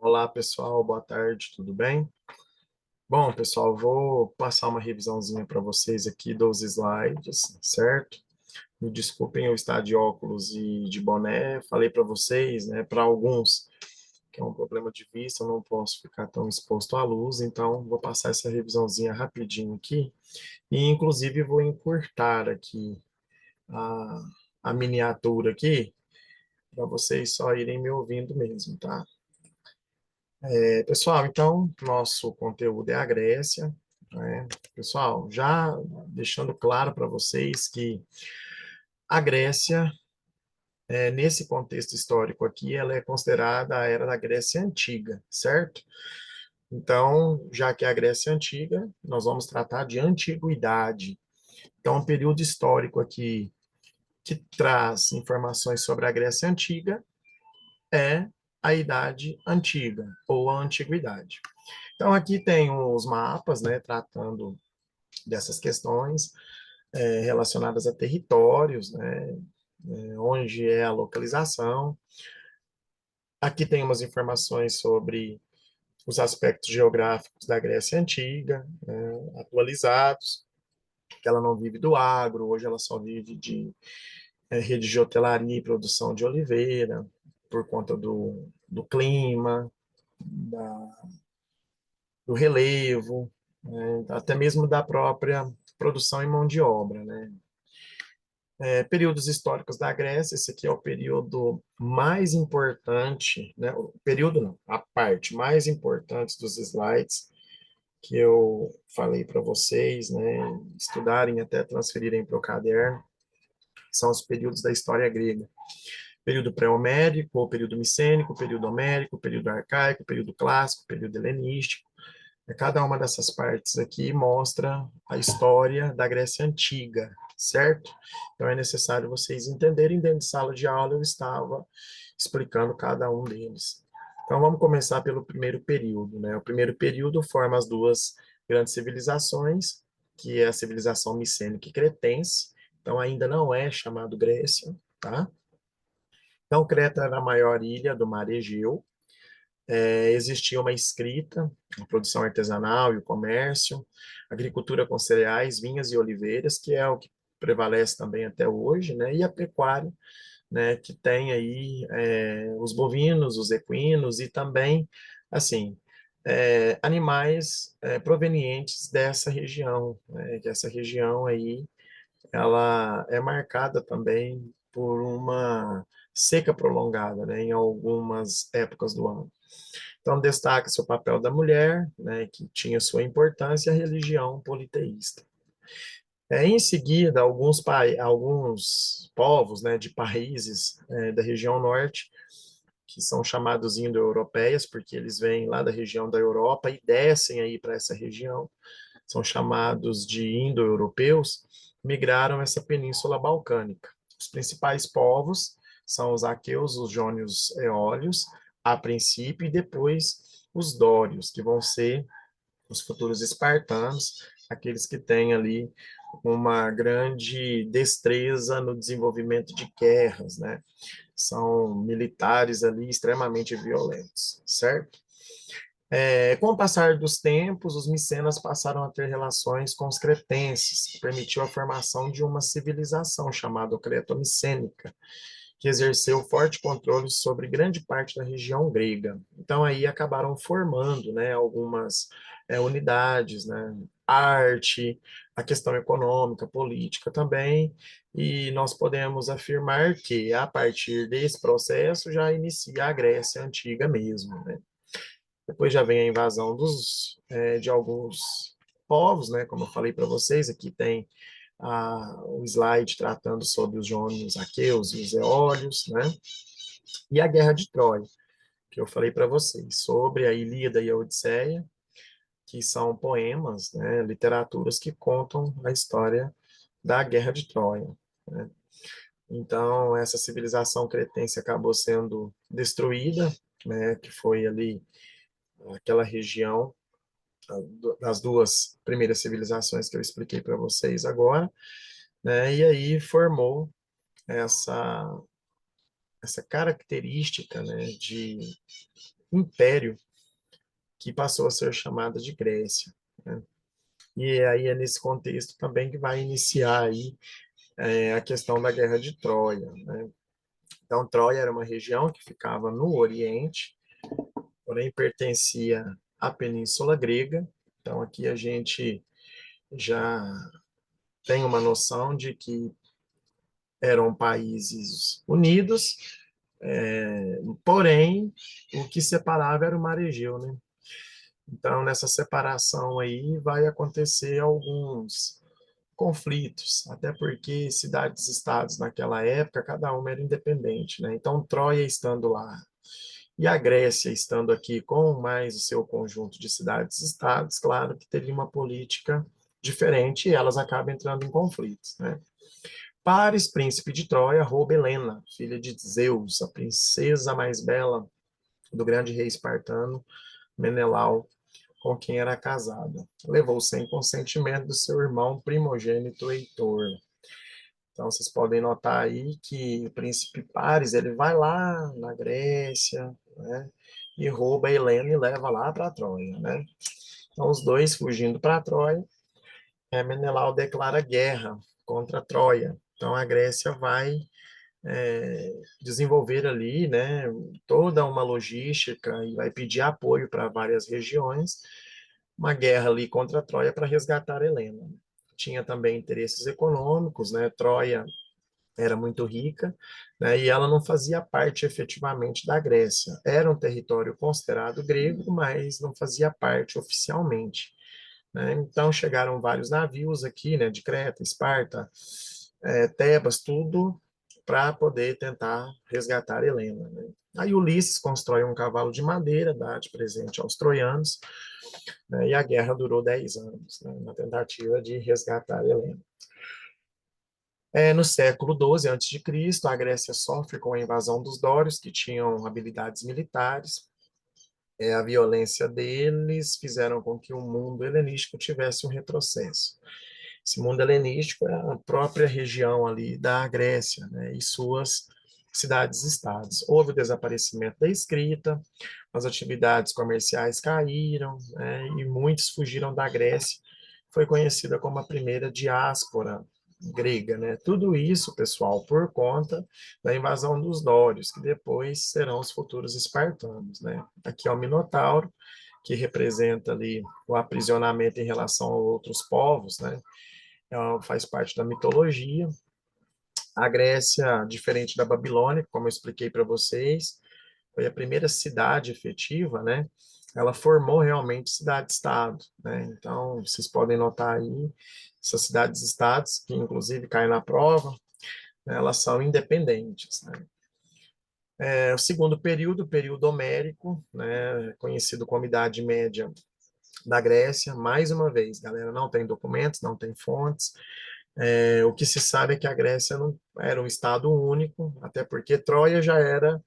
Olá, pessoal, boa tarde, tudo bem? Bom, pessoal, vou passar uma revisãozinha para vocês aqui dos slides, certo? Me desculpem eu estar de óculos e de boné, falei para vocês, né, para alguns que é um problema de vista, eu não posso ficar tão exposto à luz, então vou passar essa revisãozinha rapidinho aqui e, inclusive, vou encurtar aqui a, a miniatura aqui para vocês só irem me ouvindo mesmo, tá? Pessoal, então, nosso conteúdo é a Grécia, né? Pessoal, já deixando claro para vocês que a Grécia, nesse contexto histórico aqui, ela é considerada a era da Grécia Antiga, certo? Então, já que é a Grécia Antiga, nós vamos tratar de antiguidade. Então, um período histórico aqui que traz informações sobre a Grécia Antiga é a Idade Antiga, ou a Antiguidade. Então, aqui tem os mapas, né, tratando dessas questões relacionadas a territórios, né, onde é a localização. Aqui tem umas informações sobre os aspectos geográficos da Grécia Antiga, atualizados, que ela não vive do agro, hoje ela só vive de rede de hotelaria e produção de oliveira, por conta do clima, do relevo, né, até mesmo da própria produção e mão de obra, né? Períodos históricos da Grécia, esse aqui é o período mais importante, né? O período não, a parte mais importante dos slides que eu falei para vocês, né? Estudarem até transferirem para o caderno, são os períodos da história grega. Período pré-homérico, ou período micênico, período homérico, período arcaico, período clássico, período helenístico. Cada uma dessas partes aqui mostra a história da Grécia Antiga, certo? Então é necessário vocês entenderem, dentro de sala de aula eu estava explicando cada um deles. Então vamos começar pelo primeiro período, né? O primeiro período forma as duas grandes civilizações, que é a civilização micênica e cretense. Então ainda não é chamado Grécia, tá? Então Creta era a maior ilha do mar Egeu, existia uma escrita, a produção artesanal e o comércio, agricultura com cereais, vinhas e oliveiras, que é o que prevalece também até hoje, né? E a pecuária, né? Que tem aí os bovinos, os equinos e também, assim, animais provenientes dessa região, né? Que essa região aí, ela é marcada também por uma seca prolongada, né? Em algumas épocas do ano. Então, destaca-se o papel da mulher, né, que tinha sua importância, e a religião politeísta. Em seguida, alguns povos, né, de países da região norte, que são chamados indo-europeias, porque eles vêm lá da região da Europa e descem aí para essa região, são chamados de indo-europeus, migraram essa península balcânica. Os principais povos são os aqueus, os jônios eólios, a princípio, e depois os dórios, que vão ser os futuros espartanos, aqueles que têm ali uma grande destreza no desenvolvimento de guerras, né? São militares ali extremamente violentos, certo? Com o passar dos tempos, os micenas passaram a ter relações com os cretenses, que permitiu a formação de uma civilização chamada Creto-micênica, que exerceu forte controle sobre grande parte da região grega. Então aí acabaram formando, né, algumas unidades, né, arte, a questão econômica, política também, e nós podemos afirmar que a partir desse processo já inicia a Grécia Antiga mesmo, né? Depois já vem a invasão de alguns povos, né? Como eu falei para vocês, aqui tem o slide tratando sobre os jônios, aqueus e os eólios, né? E a Guerra de Troia, que eu falei para vocês, sobre a Ilíada e a Odisseia, que são poemas, né? Literaturas que contam a história da Guerra de Troia, né? Então, essa civilização cretense acabou sendo destruída, né? Que foi ali aquela região das duas primeiras civilizações que eu expliquei para vocês agora, né? E aí formou essa essa característica, né, império que passou a ser chamada de Grécia, né? E aí é nesse contexto também que vai iniciar aí a questão da Guerra de Troia, né? Então, Troia era uma região que ficava no Oriente, porém pertencia à Península Grega. Então, aqui a gente já tem uma noção de que eram países unidos, porém, o que separava era o Mar Egeu, né? Então, nessa separação aí, vai acontecer alguns conflitos, até porque cidades-estados naquela época, cada uma era independente, né? Então, Troia estando lá e a Grécia estando aqui com mais o seu conjunto de cidades-estados, claro que teria uma política diferente e elas acabam entrando em conflitos, né? Paris, príncipe de Troia, rouba Helena, filha de Zeus, a princesa mais bela do grande rei espartano, Menelau, com quem era casada. Levou sem consentimento do seu irmão primogênito Heitor. Então, vocês podem notar aí que o príncipe Paris, ele vai lá na Grécia, né, e rouba Helena e leva lá para Troia, né? Então, os dois fugindo para Troia, Menelau declara guerra contra Troia. Então, a Grécia vai desenvolver ali, né, toda uma logística e vai pedir apoio para várias regiões, uma guerra ali contra Troia para resgatar Helena. Tinha também interesses econômicos, né? Troia era muito rica, né, e ela não fazia parte efetivamente da Grécia. Era um território considerado grego, mas não fazia parte oficialmente, né? Então chegaram vários navios aqui, né, de Creta, Esparta, Tebas, tudo para poder tentar resgatar Helena, né? Aí Ulisses constrói um cavalo de madeira, dá de presente aos troianos, né, e a guerra durou 10 anos, né, na tentativa de resgatar Helena. No século XII a.C., a Grécia sofre com a invasão dos dórios, que tinham habilidades militares. A violência deles fizeram com que o mundo helenístico tivesse um retrocesso. Esse mundo helenístico é a própria região ali da Grécia, né, e suas cidades-estados. Houve o desaparecimento da escrita, as atividades comerciais caíram, né, e muitos fugiram da Grécia. Foi conhecida como a primeira diáspora grega, né? Tudo isso, pessoal, por conta da invasão dos dórios, que depois serão os futuros espartanos, né? Aqui é o Minotauro, que representa ali o aprisionamento em relação a outros povos, né? Faz parte da mitologia. A Grécia, diferente da Babilônia, como eu expliquei para vocês, foi a primeira cidade efetiva, né? Ela formou realmente cidade-estado, né? Então, vocês podem notar aí, essas cidades-estados, que inclusive caem na prova, né, elas são independentes, né? O segundo período, o período homérico, né, conhecido como Idade Média da Grécia, mais uma vez, galera, não tem documentos, não tem fontes, o que se sabe é que a Grécia não era um estado único, até porque Troia já era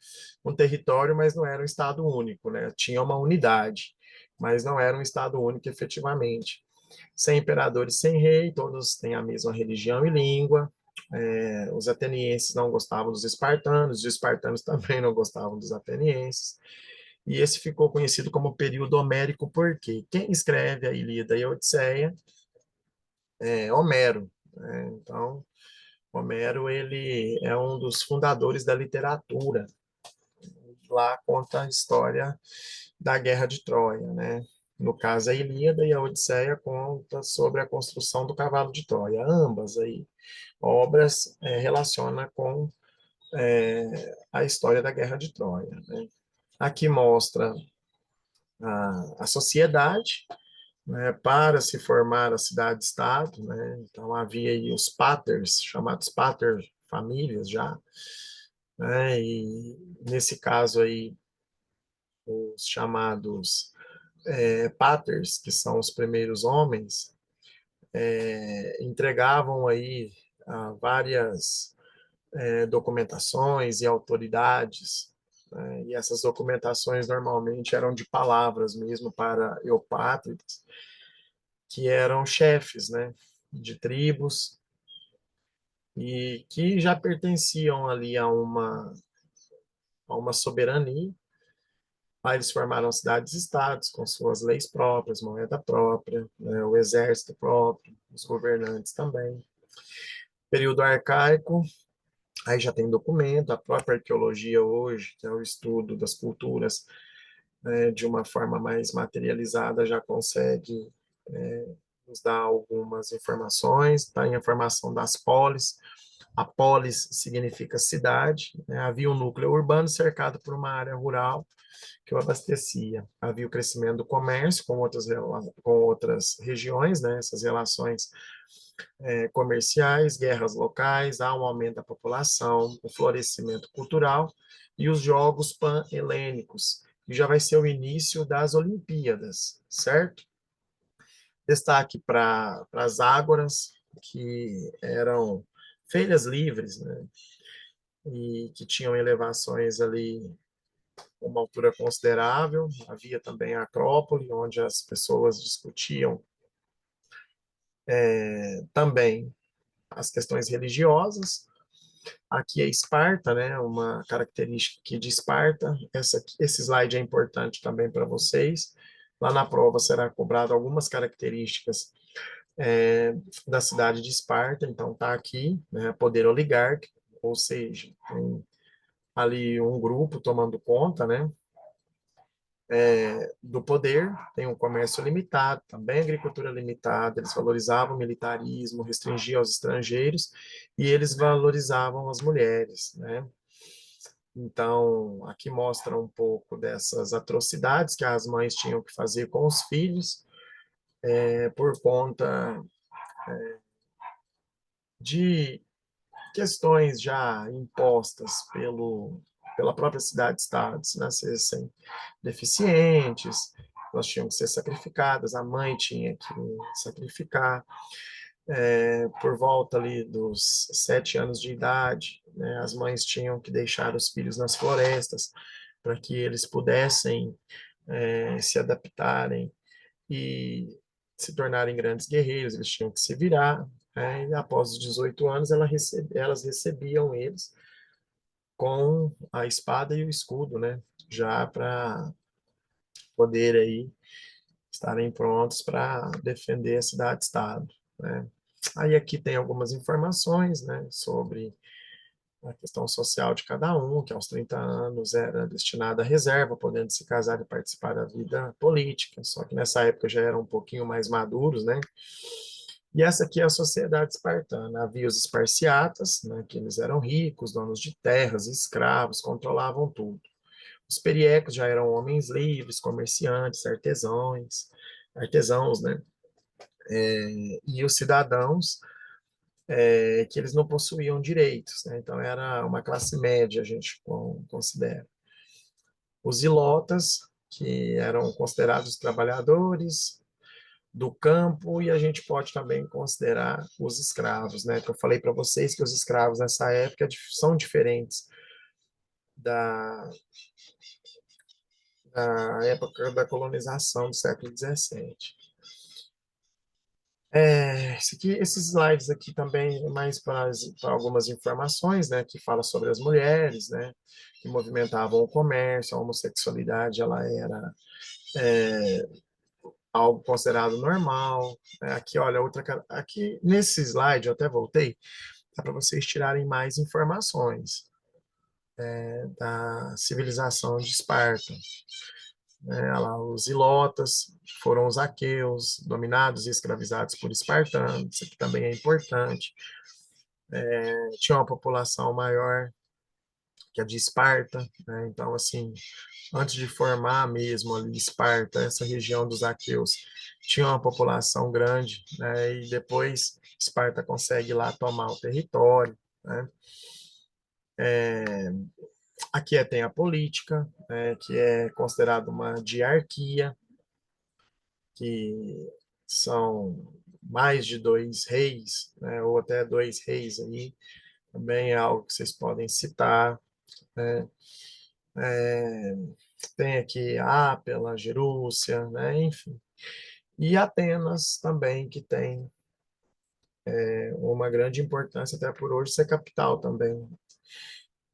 um território, mas não era um estado único, né? Tinha uma unidade, mas não era um estado único efetivamente. Sem imperadores, sem rei, todos têm a mesma religião e língua. Os atenienses não gostavam dos espartanos, os espartanos também não gostavam dos atenienses. E esse ficou conhecido como período homérico porque quem escreve a Ilíada e a Odisseia é Homero, né? Então, Homero, ele é um dos fundadores da literatura. Lá conta a história da Guerra de Troia, né? No caso, a Ilíada e a Odisseia conta sobre a construção do cavalo de Troia. Ambas aí obras relacionam com a história da Guerra de Troia, né? Aqui mostra a sociedade, né, para se formar a cidade-estado, né? Então havia aí os paters, chamados pater famílias já, né? E nesse caso aí os chamados paters, que são os primeiros homens, entregavam aí várias documentações e autoridades, né? E essas documentações normalmente eram de palavras mesmo para eupátridas, que eram chefes, né, de tribos e que já pertenciam ali a uma soberania, Lá eles formaram cidades-estados com suas leis próprias, moeda própria, né, o exército próprio, os governantes também. Período arcaico, aí já tem documento, a própria arqueologia hoje, que é o estudo das culturas, né, de uma forma mais materializada, já consegue nos dar algumas informações. Tem a formação das polis. A polis significa cidade, né? Havia um núcleo urbano cercado por uma área rural que o abastecia. Havia o crescimento do comércio com outras regiões, né? Essas relações comerciais, guerras locais, há um aumento da população, o florescimento cultural e os Jogos Pan-Helênicos, que já vai ser o início das Olimpíadas, certo? Destaque para as ágoras, que eram feiras livres, né? E que tinham elevações ali, uma altura considerável. Havia também a Acrópole, onde as pessoas discutiam também as questões religiosas. Aqui é Esparta, né? Uma característica aqui de Esparta. Esse slide é importante também para vocês. Lá na prova será cobrado algumas características é, da cidade de Esparta. Então está aqui, né? Poder oligárquico, ou seja, tem ali um grupo tomando conta, né? Do poder, tem um comércio limitado, também agricultura limitada, eles valorizavam o militarismo, restringiam aos estrangeiros e eles valorizavam as mulheres, né? Então, aqui mostra um pouco dessas atrocidades que as mães tinham que fazer com os filhos, por conta de questões já impostas pela própria cidade-estado, se nascessem deficientes, elas tinham que ser sacrificadas, a mãe tinha que sacrificar, por volta ali dos 7 anos de idade, né, as mães tinham que deixar os filhos nas florestas para que eles pudessem se adaptarem e se tornarem grandes guerreiros, eles tinham que se virar, e após os 18 anos elas recebiam eles com a espada e o escudo, né, já para poder aí estarem prontos para defender a cidade-estado, né. Aí aqui tem algumas informações, né, sobre a questão social de cada um, que aos 30 anos era destinada à reserva, podendo se casar e participar da vida política, só que nessa época já eram um pouquinho mais maduros, né? E essa aqui é a sociedade espartana. Havia os esparciatas, né, que eles eram ricos, donos de terras, escravos, controlavam tudo. Os periecos já eram homens livres, comerciantes, artesãos, né? E os cidadãos que eles não possuíam direitos, né? Então era uma classe média, a gente considera. Os ilotas, que eram considerados trabalhadores do campo, e a gente pode também considerar os escravos, né? Que eu falei para vocês que os escravos nessa época são diferentes da, da época da colonização do século XVII. Esses slides aqui também é mais para algumas informações, né, que fala sobre as mulheres, né, que movimentavam o comércio, a homossexualidade, ela era algo considerado normal, né. Aqui, olha, aqui nesse slide, eu até voltei, dá para vocês tirarem mais informações da civilização de Esparta, né, lá, os ilotas foram os aqueus, dominados e escravizados por espartanos, isso aqui também é importante. Tinha uma população maior que a de Esparta, né? Então, assim, antes de formar mesmo ali Esparta, essa região dos aqueus tinha uma população grande, né? E depois Esparta consegue lá tomar o território, né? Aqui tem a política, né? Que é considerada uma diarquia, que são mais de dois reis, né? Ou até dois reis aí, também é algo que vocês podem citar, né? Tem aqui Ápela, Gerúcia, né? Enfim. E Atenas também, que tem uma grande importância até por hoje ser capital também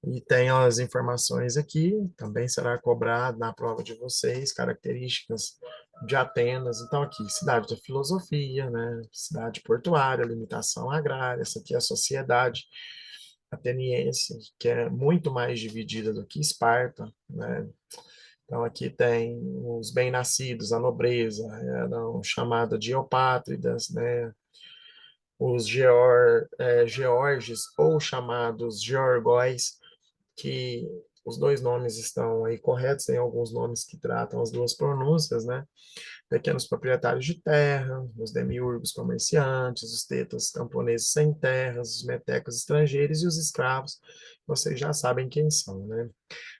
E tem as informações aqui, também será cobrado na prova de vocês, características de Atenas. Então, aqui, cidade da filosofia, né? Cidade portuária, limitação agrária, essa aqui é a sociedade ateniense, que é muito mais dividida do que Esparta, né? Então, aqui tem os bem-nascidos, a nobreza, eram chamadas de eupátridas, né? Os georges, ou chamados georgóis, que os dois nomes estão aí corretos, tem alguns nomes que tratam as duas pronúncias, né? Pequenos proprietários de terra, os demiurgos comerciantes, os tetas camponeses sem terras, os metecos estrangeiros e os escravos, vocês já sabem quem são, né?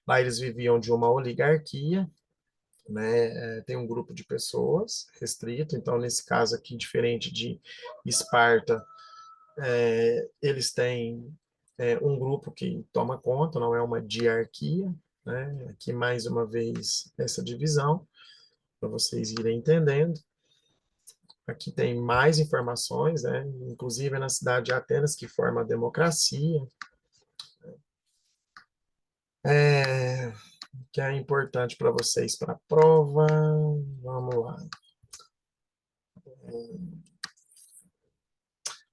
Lá eles viviam de uma oligarquia, né? Tem um grupo de pessoas restrito, então nesse caso aqui, diferente de Esparta, eles têm um grupo que toma conta, não é uma diarquia, né? Aqui mais uma vez essa divisão, para vocês irem entendendo. Aqui tem mais informações, né? Inclusive na cidade de Atenas, que forma a democracia, é, que é importante para vocês para a prova. Vamos lá.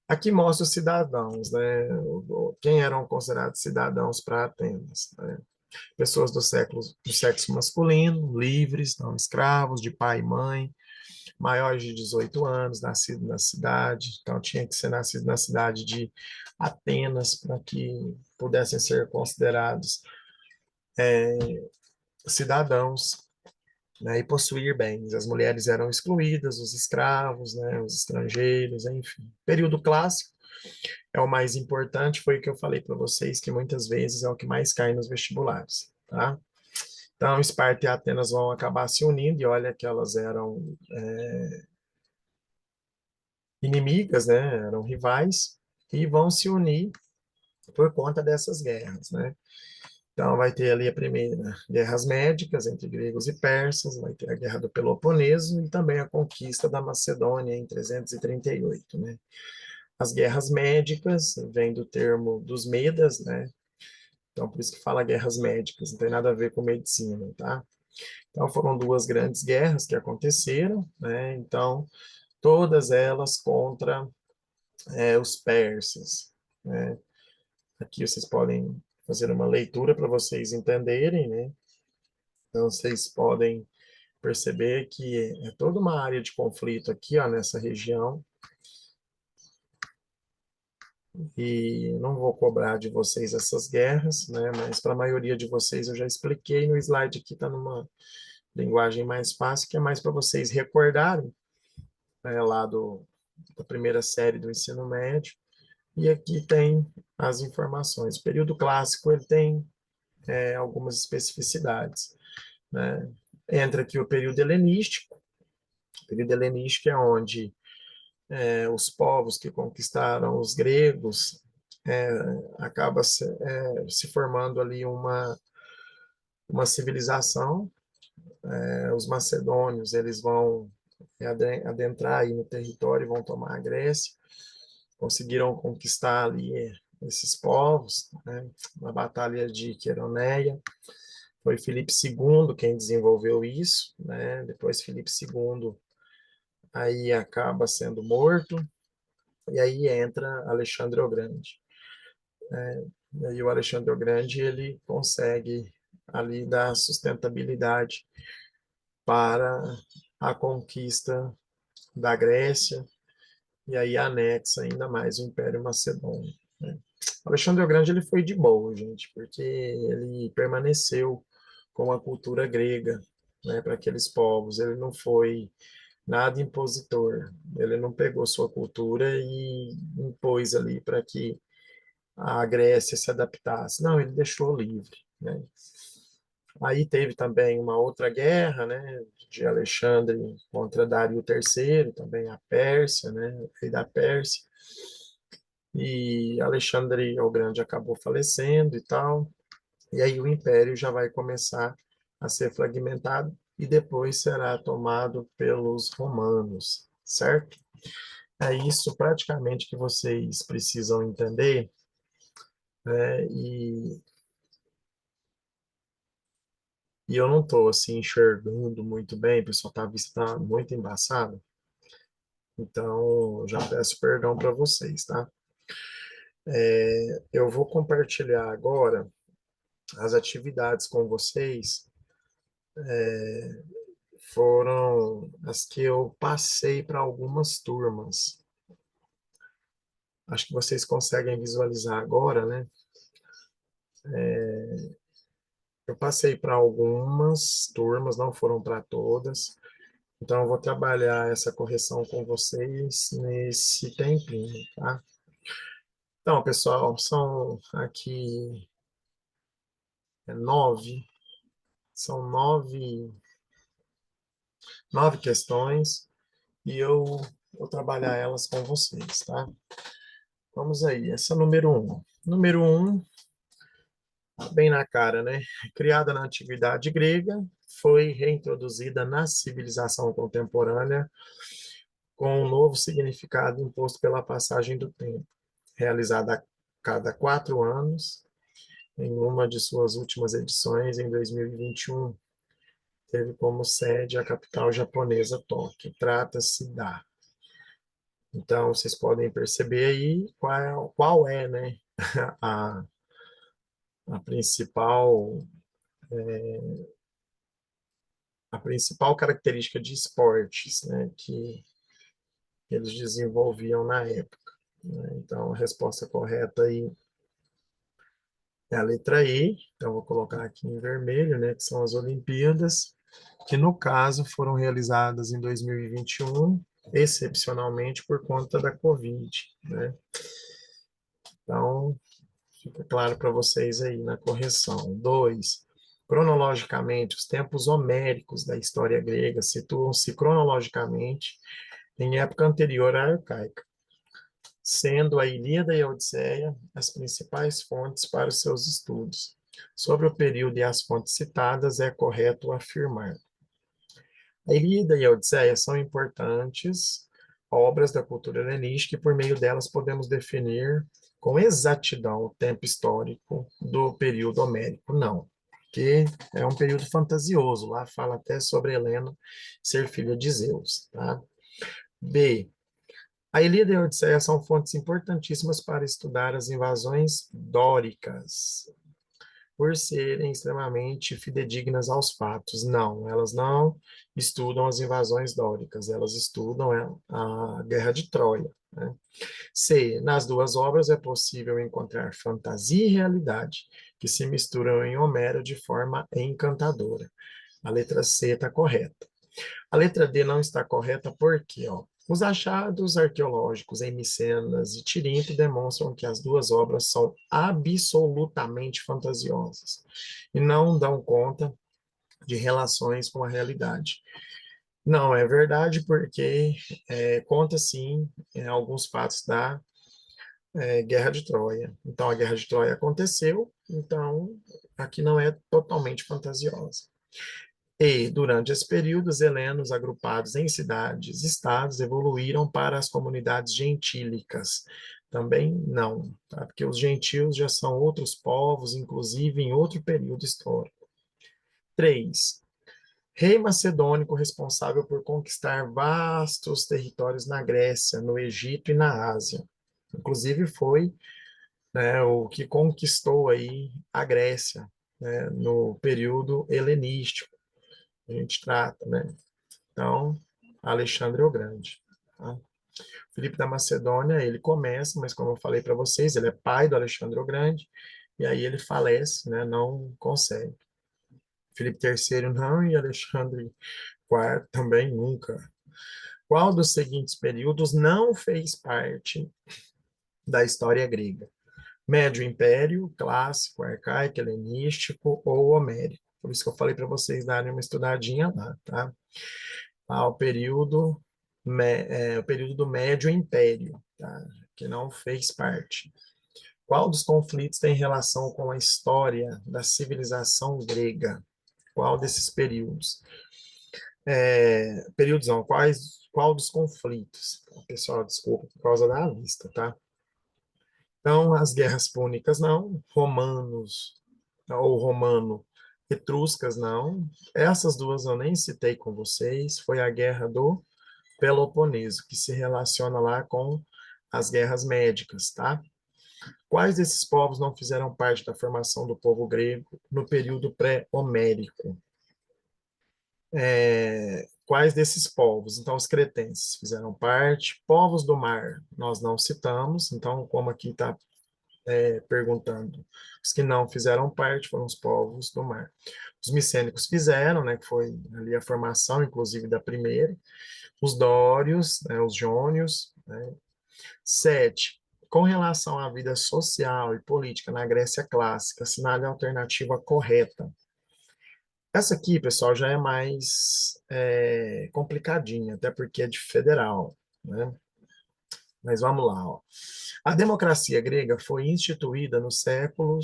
Aqui mostra os cidadãos, né? Quem eram considerados cidadãos para Atenas, né? Pessoas do sexo masculino, livres, não escravos, de pai e mãe, maiores de 18 anos, nascido na cidade. Então, tinha que ser nascido na cidade de Atenas para que pudessem ser considerados cidadãos, né, e possuir bens. As mulheres eram excluídas, os escravos, né, os estrangeiros, enfim. Período clássico é o mais importante, foi o que eu falei para vocês, que muitas vezes é o que mais cai nos vestibulares, tá? Então, Esparta e Atenas vão acabar se unindo, e olha que elas eram inimigas, né? Eram rivais, e vão se unir por conta dessas guerras, né? Então, vai ter ali a primeira, guerras médicas entre gregos e persas, vai ter a Guerra do Peloponeso e também a conquista da Macedônia em 338, né? As guerras médicas vêm do termo dos Medas, né? Então, por isso que fala guerras médicas, não tem nada a ver com medicina, tá? Então, foram duas grandes guerras que aconteceram, né? Então, todas elas contra os persas, né? Aqui vocês podem fazer uma leitura para vocês entenderem, né? Então, vocês podem perceber que é toda uma área de conflito aqui, ó, nessa região, e não vou cobrar de vocês essas guerras, né? Mas para a maioria de vocês eu já expliquei, no slide aqui está numa linguagem mais fácil, que é mais para vocês recordarem, né, lá da primeira série do ensino médio, e aqui tem as informações. O período clássico ele tem algumas especificidades, né? Entra aqui o período helenístico. O período helenístico é onde os povos que conquistaram os gregos é, acaba se formando ali uma civilização. Os macedônios eles vão adentrar aí no território, vão tomar a Grécia, conseguiram conquistar ali esses povos, né? Na Batalha de Queroneia. Foi Filipe II quem desenvolveu isso, né? Depois Filipe II aí acaba sendo morto, e aí entra Alexandre o Grande. E aí o Alexandre o Grande ele consegue ali dar sustentabilidade para a conquista da Grécia, e aí anexa ainda mais o Império Macedônio, né? Alexandre o Grande ele foi de boa, gente, porque ele permaneceu com a cultura grega, né, para aqueles povos. Ele não foi nada impositor. Ele não pegou sua cultura e impôs ali para que a Grécia se adaptasse. Não, ele deixou livre, né? Aí teve também uma outra guerra, né, de Alexandre contra Dário III, também a Pérsia, né, o rei da Pérsia. E Alexandre o Grande acabou falecendo e tal. E aí o império já vai começar a ser fragmentado e depois será tomado pelos romanos, certo? É isso praticamente que vocês precisam entender, né? E e eu não estou assim enxergando muito bem, pessoal, tá, a vista está muito embaçada, então já peço perdão para vocês, tá? Eu vou compartilhar agora as atividades com vocês, foram as que eu passei para algumas turmas. Acho que vocês conseguem visualizar agora, né? Eu passei para algumas turmas, não foram para todas. Então, eu vou trabalhar essa correção com vocês nesse tempinho, tá? Então, pessoal, são aqui 9, são nove questões e eu vou trabalhar elas com vocês, tá? Vamos aí, essa é número 1. Número 1, bem na cara, né? Criada na antiguidade grega, foi reintroduzida na civilização contemporânea com um novo significado imposto pela passagem do tempo, realizada a cada 4 anos, em uma de suas últimas edições, em 2021, teve como sede a capital japonesa, Tóquio. Trata-se da. Então, vocês podem perceber aí qual é, né, a, a principal a principal característica de esportes, né, que eles desenvolviam na época, né? Então, a resposta correta aí é a letra E, então vou colocar aqui em vermelho, né, que são as Olimpíadas, que no caso foram realizadas em 2021, excepcionalmente por conta da Covid, né? Então, fica claro para vocês aí na correção. 2. Cronologicamente, os tempos homéricos da história grega situam-se cronologicamente em época anterior à arcaica, sendo a Ilíada e a Odisseia as principais fontes para os seus estudos. Sobre o período e as fontes citadas, é correto afirmar. A Ilíada e a Odisseia são importantes obras da cultura helenística e por meio delas podemos definir com exatidão o tempo histórico do período homérico. Não, porque é um período fantasioso. Lá fala até sobre Helena ser filha de Zeus. Tá? B. A Ilíada e a Odisseia são fontes importantíssimas para estudar as invasões dóricas, por serem extremamente fidedignas aos fatos. Não, elas não estudam as invasões dóricas, elas estudam a Guerra de Troia, né? C. Nas duas obras é possível encontrar fantasia e realidade, que se misturam em Homero de forma encantadora. A letra C está correta. A letra D não está correta porque, ó, os achados arqueológicos em Micenas e Tirinto demonstram que as duas obras são absolutamente fantasiosas e não dão conta de relações com a realidade. Não é verdade, porque conta sim alguns fatos da Guerra de Troia. Então, a Guerra de Troia aconteceu, então aqui não é totalmente fantasiosa. E, durante esse período, os helenos, agrupados em cidades, estados, evoluíram para as comunidades gentílicas. Também não, tá? Porque os gentios já são outros povos, inclusive em outro período histórico. 3. Rei macedônico responsável por conquistar vastos territórios na Grécia, no Egito e na Ásia. Inclusive foi, né, o que conquistou aí a Grécia, né, no período helenístico. A gente trata, né? Então, Alexandre o Grande. Tá? Filipe da Macedônia, ele começa, mas como eu falei para vocês, ele é pai do Alexandre o Grande, e aí ele falece, né? Não consegue. Filipe III não, e Alexandre IV também nunca. Qual dos seguintes períodos não fez parte da história grega? Médio Império, Clássico, Arcaico, Helenístico ou Homérico? Por isso que eu falei para vocês darem uma estudadinha lá, tá? O período do Médio Império, tá? Que não fez parte. Qual dos conflitos tem relação com a história da civilização grega? Qual desses períodos? Períodos não, qual dos conflitos? Pessoal, desculpa, por causa da vista, tá? Então, as guerras púnicas não, romanos, ou romano, Etruscas, não. Essas duas eu nem citei com vocês. Foi a Guerra do Peloponeso, que se relaciona lá com as guerras médicas, tá? Quais desses povos não fizeram parte da formação do povo grego no período pré-homérico? Quais desses povos? Então, os cretenses fizeram parte. Povos do mar, nós não citamos. Então, como aqui está perguntando, os que não fizeram parte foram os povos do mar. Os micênicos fizeram, né, que foi ali a formação, inclusive, da primeira. Os dórios, né, os jônios, né. 7. Com relação à vida social e política na Grécia clássica, assinale a alternativa correta. Essa aqui, pessoal, já é mais complicadinha, até porque é de federal, né? Mas vamos lá, ó. A democracia grega foi instituída no século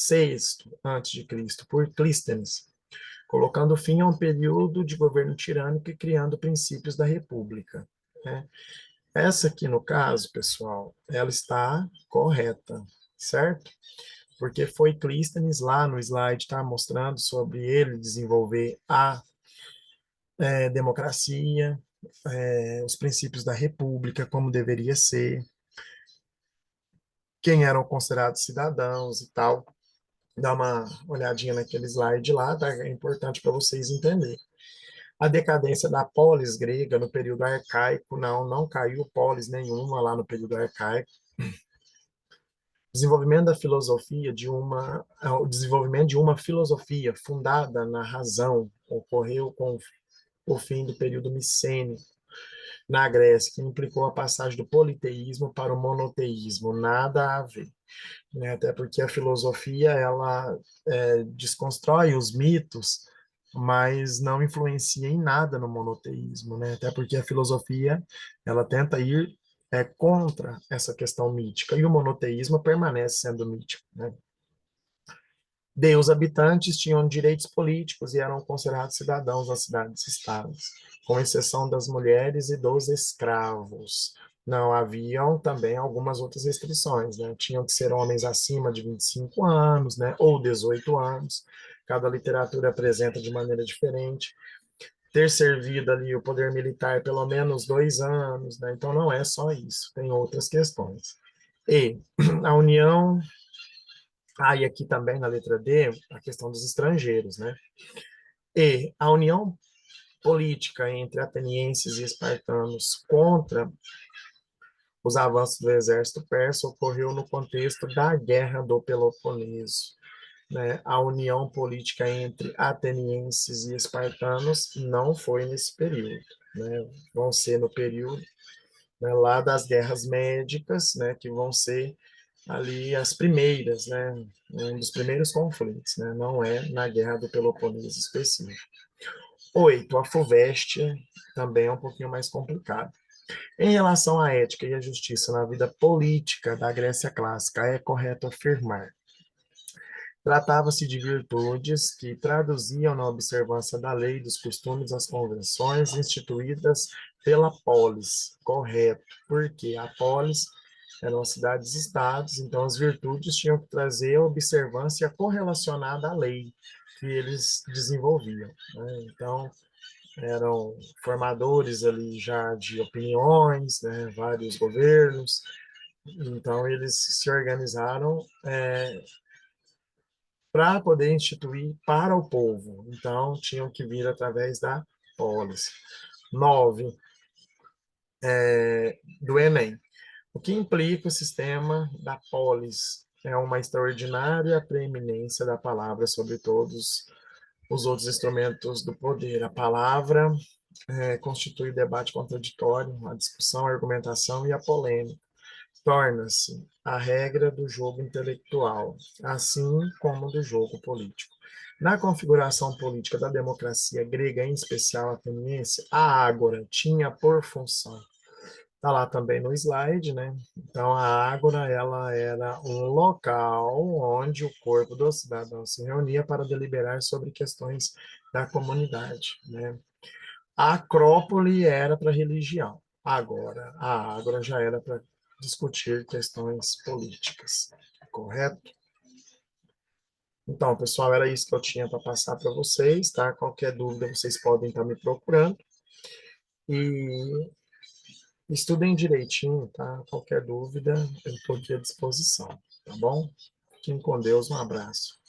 VI a.C. por Clístenes, colocando fim a um período de governo tirânico e criando princípios da república, né? Essa aqui, no caso, pessoal, ela está correta, certo? Porque foi Clístenes, lá no slide está mostrando sobre ele desenvolver a democracia, os princípios da república, como deveria ser, quem eram considerados cidadãos e tal. Dá uma olhadinha naquele slide lá, tá? É importante para vocês entenderem. A decadência da polis grega no período arcaico, não caiu polis nenhuma lá no período arcaico. Desenvolvimento da filosofia o desenvolvimento de uma filosofia fundada na razão ocorreu com o fim do período micênico na Grécia, que implicou a passagem do politeísmo para o monoteísmo, nada a ver, né? Até porque a filosofia ela desconstrói os mitos, mas não influencia em nada no monoteísmo, né? Até porque a filosofia ela tenta ir contra essa questão mítica, e o monoteísmo permanece sendo mítico, né? Os habitantes tinham direitos políticos e eram considerados cidadãos das cidades-estados, com exceção das mulheres e dos escravos. Não haviam também algumas outras restrições, né? Tinham que ser homens acima de 25 anos, né? Ou 18 anos. Cada literatura apresenta de maneira diferente. Ter servido ali o poder militar pelo menos 2 anos, né? Então não é só isso, tem outras questões. E a União e aqui também na letra D, a questão dos estrangeiros, né? E a união política entre atenienses e espartanos contra os avanços do exército persa ocorreu no contexto da Guerra do Peloponeso, né? A união política entre atenienses e espartanos não foi nesse período, né? Vão ser no período, né, lá das guerras médicas, né, que vão ser ali as primeiras, né, um dos primeiros conflitos, né, não é na Guerra do Peloponeso específico. 8, a FUVEST também é um pouquinho mais complicado. Em relação à ética e à justiça na vida política da Grécia clássica, é correto afirmar: tratava-se de virtudes que traduziam na observância da lei, dos costumes, das convenções instituídas pela polis. Correto, porque a polis eram as cidades-estados, então as virtudes tinham que trazer a observância correlacionada à lei que eles desenvolviam, né? Então, eram formadores ali já de opiniões, né? Vários governos, então eles se organizaram para poder instituir para o povo. Então, tinham que vir através da polis. 9, do Enem. O que implica o sistema da polis? É uma extraordinária preeminência da palavra sobre todos os outros instrumentos do poder. A palavra constitui o debate contraditório, a discussão, a argumentação e a polêmica. Torna-se a regra do jogo intelectual, assim como do jogo político. Na configuração política da democracia grega, em especial ateniense, a ágora tinha por função, está lá também no slide, né? Então, a ágora, ela era um local onde o corpo do cidadão se reunia para deliberar sobre questões da comunidade, né? A Acrópole era para religião. Agora, a Ágora já era para discutir questões políticas, correto? Então, pessoal, era isso que eu tinha para passar para vocês, tá? Qualquer dúvida, vocês podem estar me procurando. E estudem direitinho, tá? Qualquer dúvida, eu estou aqui à disposição, tá bom? Fiquem com Deus, um abraço.